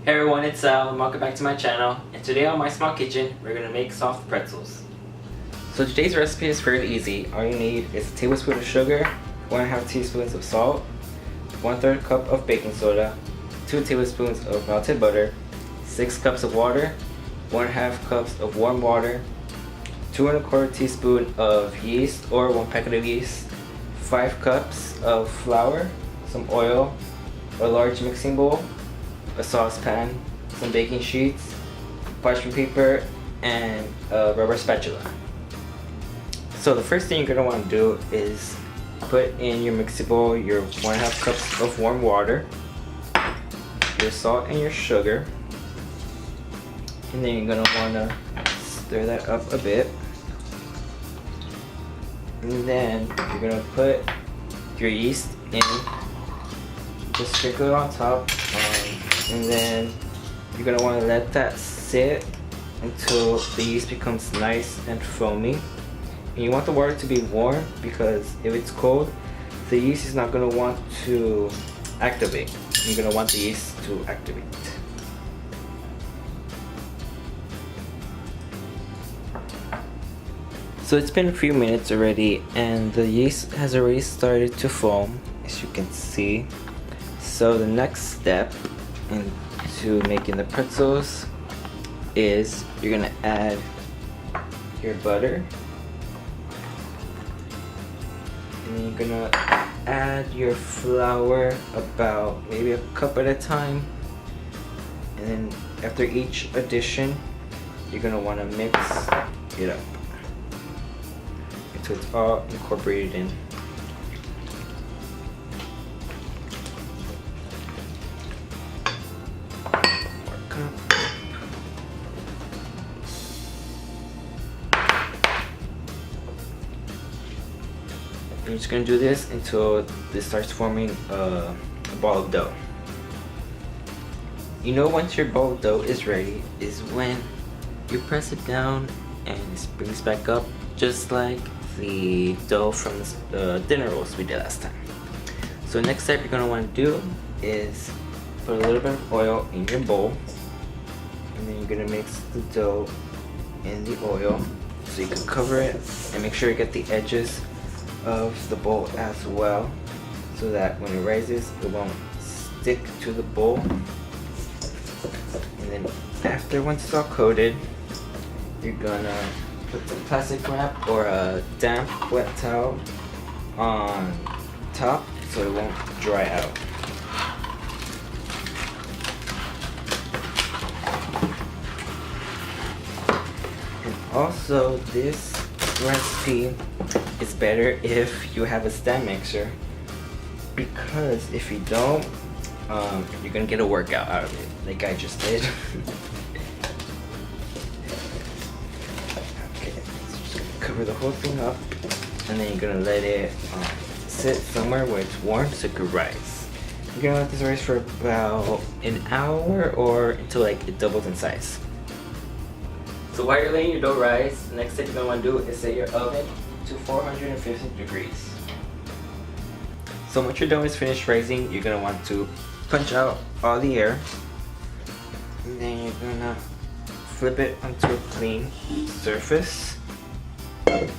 Hey everyone, it's Sal and welcome back to my channel, and today on my small kitchen we're going to make soft pretzels. So today's recipe is fairly easy. All you need is a tablespoon of sugar, 1.5 teaspoons of salt, 1/3 cup of baking soda, 2 tablespoons of melted butter, 6 cups of water, 1/2 cups of warm water, 2¼ teaspoon of yeast or 1 packet of yeast, 5 cups of flour, some oil, a large mixing bowl, a saucepan, some baking sheets, parchment paper, and a rubber spatula. So the first thing you're going to want to do is put in your mixing bowl your 1/2 cups of warm water, your salt and your sugar, and then you're going to want to stir that up a bit. And then you're going to put your yeast in, just sprinkle it on top. And then you're going to want to let that sit until the yeast becomes nice and foamy. And you want the water to be warm because if it's cold, the yeast is not going to want to activate. You're going to want the yeast to activate. So it's been a few minutes already and the yeast has already started to foam, as you can see. So the next step into making the pretzels is you're gonna add your butter, and then you're gonna add your flour about maybe a cup at a time, and then after each addition you're gonna want to mix it up until it's all incorporated in. You're just going to do this until this starts forming a ball of dough. You know, once your ball of dough is ready is when you press it down and it springs back up, just like the dough from the dinner rolls we did last time. So next step you're going to want to do is put a little bit of oil in your bowl, and then you're going to mix the dough in the oil so you can cover it and make sure you get the edges of the bowl as well, so that when it rises it won't stick to the bowl. And then after, once it's all coated, you're gonna put some plastic wrap or a damp wet towel on top so it won't dry out. And also, this recipe is better if you have a stand mixer, because if you don't, you're gonna get a workout out of it like I just did. Okay, so just gonna cover the whole thing up, and then you're gonna let it sit somewhere where it's warm so it could rise. You're gonna let this rise for about an hour or until like it doubles in size. So while you're letting your dough rise, the next thing you're going to want to do is set your oven to 450 degrees. So once your dough is finished rising, you're going to want to punch out all the air. And then you're going to flip it onto a clean surface. Then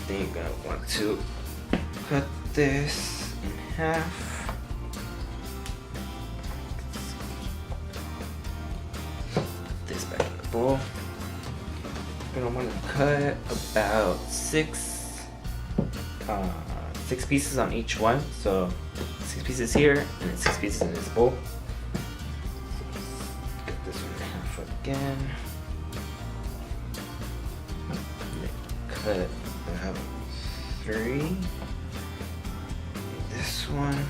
you're going to want to cut this in half. Bowl. You're gonna want to cut about six pieces on each one. So 6 pieces here and then 6 pieces in this bowl. Cut this one in half again. Cut about 3. This one.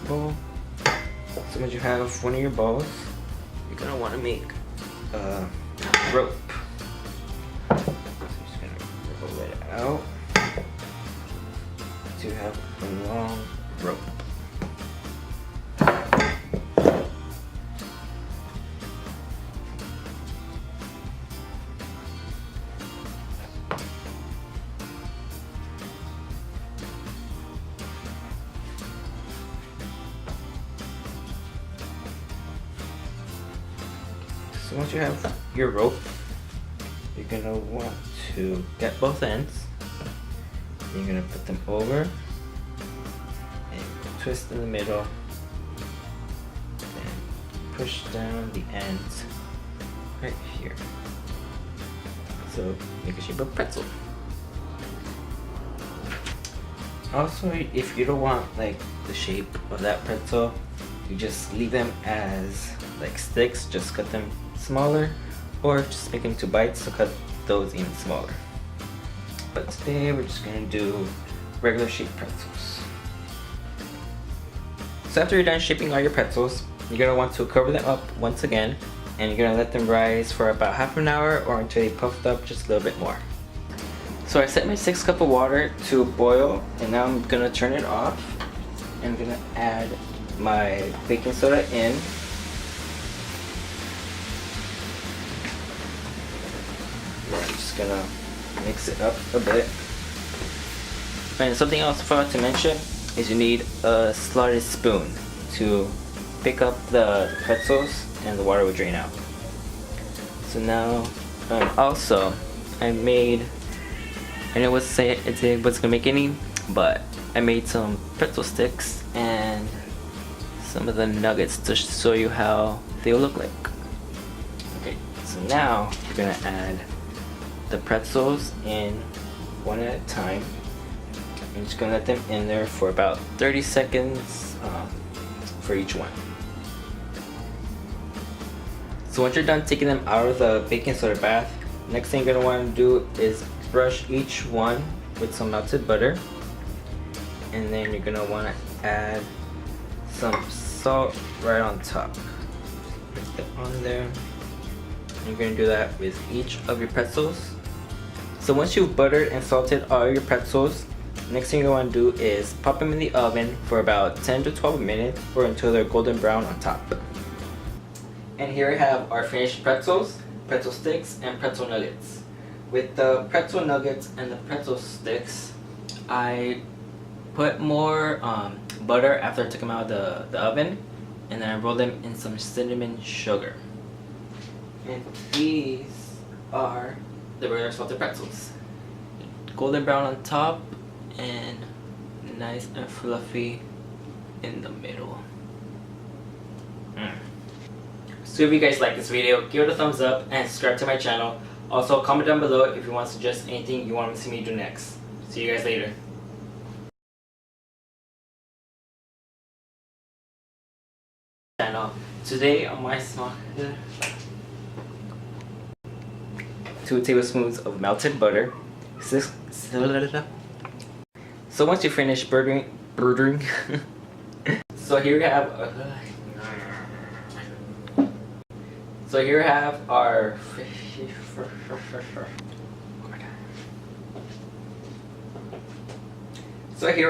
Bowl. So once you have one of your balls, you're gonna want to make a rope. So you're just gonna roll it out to have a long rope. So once you have your rope, you're gonna want to get both ends. You're gonna put them over and twist in the middle and push down the ends right here. So make a shape of pretzel. Also, if you don't want like the shape of that pretzel, you just leave them as like sticks, just cut them smaller, or just make them into bites to cut those even smaller. But today we're just gonna do regular shaped pretzels. So after you're done shaping all your pretzels, you're gonna want to cover them up once again, and you're gonna let them rise for about half an hour or until they puffed up just a little bit more. So I set my 6 cups of water to boil, and now I'm gonna turn it off, and I'm gonna add my baking soda in. I'm just gonna mix it up a bit. And something else I forgot to mention is you need a slotted spoon to pick up the pretzels and the water will drain out. So now, also I made, I know what to say it wasn't gonna make any, but I made some pretzel sticks and some of the nuggets to show you how they'll look like. Okay, so now you're gonna add the pretzels in one at a time. I'm just gonna let them in there for about 30 seconds for each one. So once you're done taking them out of the baking soda bath, next thing you're gonna want to do is brush each one with some melted butter, and then you're gonna want to add some salt right on top. Put that on there. And you're gonna do that with each of your pretzels. So once you've buttered and salted all your pretzels, next thing you want to do is pop them in the oven for about 10 to 12 minutes or until they're golden brown on top. And here I have our finished pretzels, pretzel sticks, and pretzel nuggets. With the pretzel nuggets and the pretzel sticks, I put more butter after I took them out of the oven, and then I rolled them in some cinnamon sugar. And these are the regular salted pretzels. Golden brown on top and nice and fluffy in the middle. So if you guys like this video, give it a thumbs up and subscribe to my channel. Also comment down below if you want to suggest anything you want to see me do next. See you guys later. Today on my small 2 tablespoons of melted butter. So once you finish birding, so here we have our so here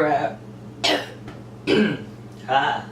we have